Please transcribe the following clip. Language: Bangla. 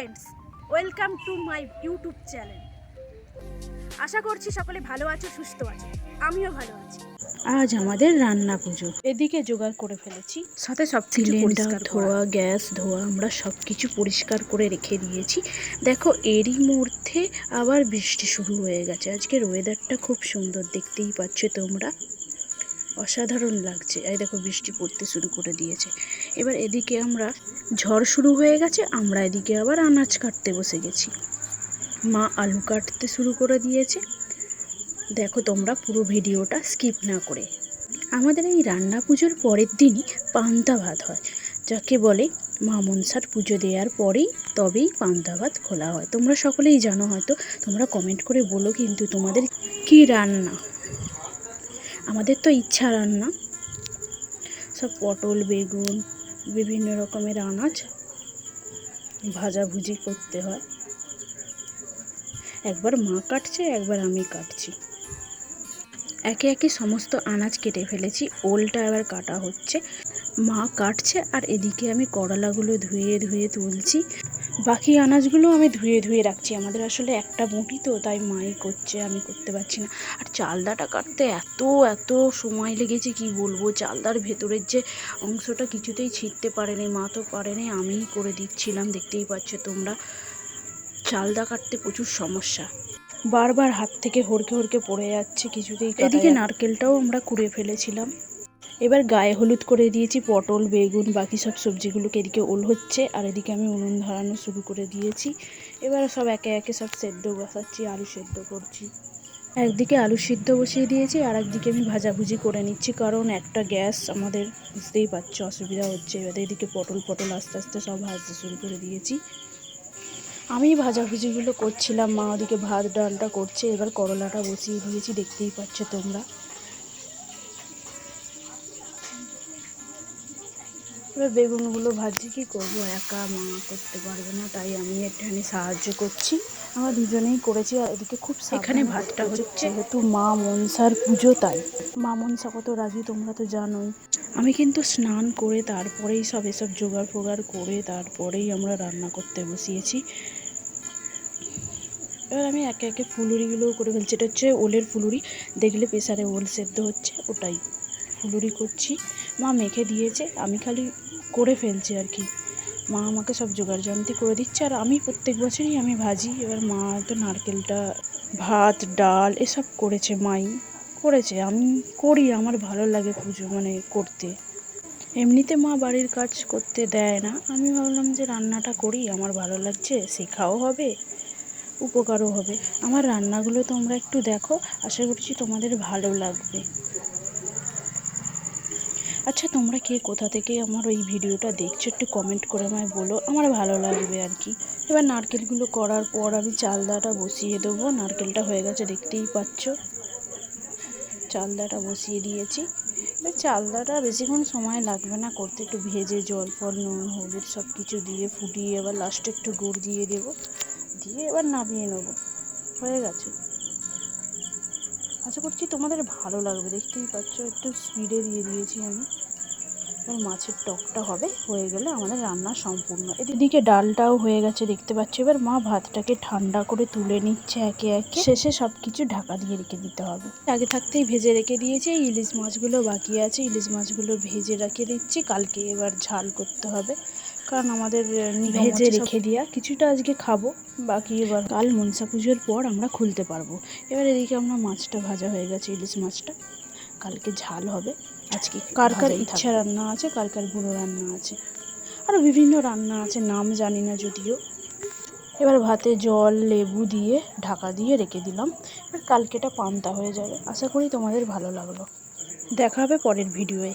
Friends, welcome to my YouTube channel. আশা করছি সকলে ভালো আছো, সুস্থ আছো, আমিও ভালো আছি। আজ আমাদের রান্না পুজো, এদিকে জোগাড় করে ফেলেছি, সাথে সব সিলিন্ডার ধোয়া, গ্যাস ধোয়া, আমরা সব কিছু পরিষ্কার করে রেখে দিয়েছি। দেখো এরই মধ্যে আবার বৃষ্টি শুরু হয়ে গেছে। আজকের ওয়েদারটা খুব সুন্দর, দেখতেই পাচ্ছ তোমরা, অসাধারণ লাগছে। এই দেখো বৃষ্টি পড়তে শুরু করে দিয়েছে। এবার এদিকে আমরা ঝড় শুরু হয়ে গেছে, আমরা এদিকে আবার আনাজ কাটতে বসে গেছি। মা আলু কাটতে শুরু করে দিয়েছে। দেখো তোমরা পুরো ভিডিওটা স্কিপ না করে। আমাদের এই রান্না পুজোর পরের দিনই পান্তা ভাত হয়, যাকে বলে মা মনসার পুজো দেওয়ার পরেই তবেই পান্তা ভাত খোলা হয়। তোমরা সকলেই জানো, হয়তো তোমরা কমেন্ট করে বলো কিন্তু তোমাদের কি রান্না। আমাদের তো ইচ্ছা রান্না, সব পটল, বেগুন, বিভিন্ন রকমের আনাজ ভাজাভুজি করতে হয়। একবার মা কাটছে, একবার আমি কাটছি। একে একে সমস্ত আনাজ কেটে ফেলেছি, ওলটা এবার কাটা হচ্ছে। মা কাটছে আর এদিকে আমি করলাগুলো ধুয়ে ধুয়ে তুলছি। বাকি আনাজগুলো আমি ধুয়ে ধুয়ে রাখছি। আমাদের আসলে একটা মুঠি তো, তাই মাই করছে, আমি করতে পারছি না। আর চালদাটা কাটতে এত এত সময় লেগেছে কি বলবো। চালদার ভেতরের যে অংশটা কিছুতেই ছিঁড়তে পারেনি, মা তো পারেনি, আমিই করে দিচ্ছিলাম। দেখতেই পাচ্ছ তোমরা, চালদা কাটতে প্রচুর সমস্যা, বারবার হাত থেকে হড়কে হড়কে পড়ে যাচ্ছে, কিছুতেই। এদিকে নারকেলটাও আমরা কুড়ে ফেলেছিলাম। এবার গায়ে হলুদ করে দিয়েছি, পটল, বেগুন, বাকি সব সবজিগুলোকে। এদিকে ওল হচ্ছে আর এদিকে আমি উনুন ধরানো শুরু করে দিয়েছি। এবার সব একে একে সব সেদ্ধ বসাচ্ছি, আলু সেদ্ধ করছি। একদিকে আলু সিদ্ধ বসিয়ে দিয়েছি আর একদিকে আমি ভাজাভুজি করে নিচ্ছি, কারণ একটা গ্যাস আমাদের, বুঝতেই পারছো, অসুবিধা হচ্ছে। এবার এদিকে পটল আস্তে আস্তে সব ভাজতে শুরু করে দিয়েছি। আমি ভাজাভুজিগুলো করছিলাম, মা ওদিকে ভাত ডালটা করছে। এবার করলাটা বসিয়ে দিয়েছি, দেখতেই পাচ্ছ তোমরা। এবার বেগুনগুলো ভাজি, কি করবো, একা মা করতে পারবে না, তাই আমি একটুখানি সাহায্য করছি। আমরা দুজনেই করেছি। আর এদিকে খুব এখানে ভাতটা হচ্ছে, যেহেতু মা মনসার পুজো, তাই। মা মনসা কত রাজি তোমরা তো জানোই। আমি কিন্তু স্নান করে তারপরেই সব এসব জোগাড় ফোগাড় করে তারপরেই আমরা রান্না করতে বসিয়েছি। এবার আমি একে একে ফুলুরিগুলোও করে ফেলছি। এটা হচ্ছে ওলের ফুলুরি, দেখলে প্রেসারে ওল সেদ্ধ হচ্ছে, ওটাই ফুলুরি করছি। মা মেখে দিয়েছে, আমি খালি করে ফেলছি আর কি। মা আমাকে সব জোগাড় জান্তি করে দিচ্ছে, আর আমি প্রত্যেক বছরই আমি ভাজি। এবার মা তো নারকেলটা, ভাত ডাল এসব করেছে, মাই করেছে। আমি করি, আমার ভালো লাগে পুজো মানে করতে। এমনিতে মা বাড়ির কাজ করতে দেয় না, আমি ভাবলাম যে রান্নাটা করি, আমার ভালো লাগছে, শেখাও হবে, উপকারও হবে। আমার রান্নাগুলো তোমরা একটু দেখো, আশা করছি তোমাদের ভালো লাগবে। আচ্ছা, তোমরা কে কোথা থেকে আমার ওই ভিডিওটা দেখছো একটু কমেন্ট করে আমায় বলো, আমার ভালো লাগবে আর কি। এবার নারকেলগুলো করার পর আমি চালদাটা বসিয়ে দেবো। নারকেলটা হয়ে গেছে, দেখতেই পাচ্ছ। চালদাটা বসিয়ে দিয়েছি। এবার চালদাটা বেশিক্ষণ সময় লাগবে না করতে, একটু ভেজে জল ফল নুন হলুদ সব কিছু দিয়ে ফুটিয়ে এবার লাস্টে একটু গুড় দিয়ে দেবো, দিয়ে এবার নামিয়ে নেবো, হয়ে গেছে। আশা করছি তোমাদের ভালো লাগবে, দেখতেই পাচ্ছ একটু স্পিডে দিয়ে দিয়েছি আমি। এবার মাছের টকটা হবে, হয়ে গেলে আমাদের রান্না সম্পূর্ণ। এদিকে ডালটাও হয়ে গেছে, দেখতে পাচ্ছ। এবার মা ভাতটাকে ঠান্ডা করে তুলে নিচ্ছে একে একে, শেষে সব কিছু ঢাকা দিয়ে রেখে দিতে হবে। আগে থাকতেই ভেজে রেখে দিয়েছি। ইলিশ মাছগুলো বাকি আছে, ইলিশ মাছগুলো ভেজে রেখে দিচ্ছি, কালকে এবার ঝাল করতে হবে, কারণ আমাদের ভেজে রেখে দেওয়া কিছুটা আজকে খাবো, বাকি এবার কাল মনসা পুজোর পর আমরা খুলতে পারবো। এবার এদিকে আমরা মাছটা ভাজা হয়ে গেছে, ইলিশ মাছটা কালকে ঝাল হবে। আজকে কার কার ইচ্ছা রান্না আছে, কার কার গুঁড়ো রান্না আছে, আরও বিভিন্ন রান্না আছে, নাম জানি না যদিও। এবার ভাতে জল লেবু দিয়ে ঢাকা দিয়ে রেখে দিলাম। এবার কালকেটা পান্তা হয়ে যাবে। আশা করি তোমাদের ভালো লাগলো। দেখা হবে পরের ভিডিওয়ে।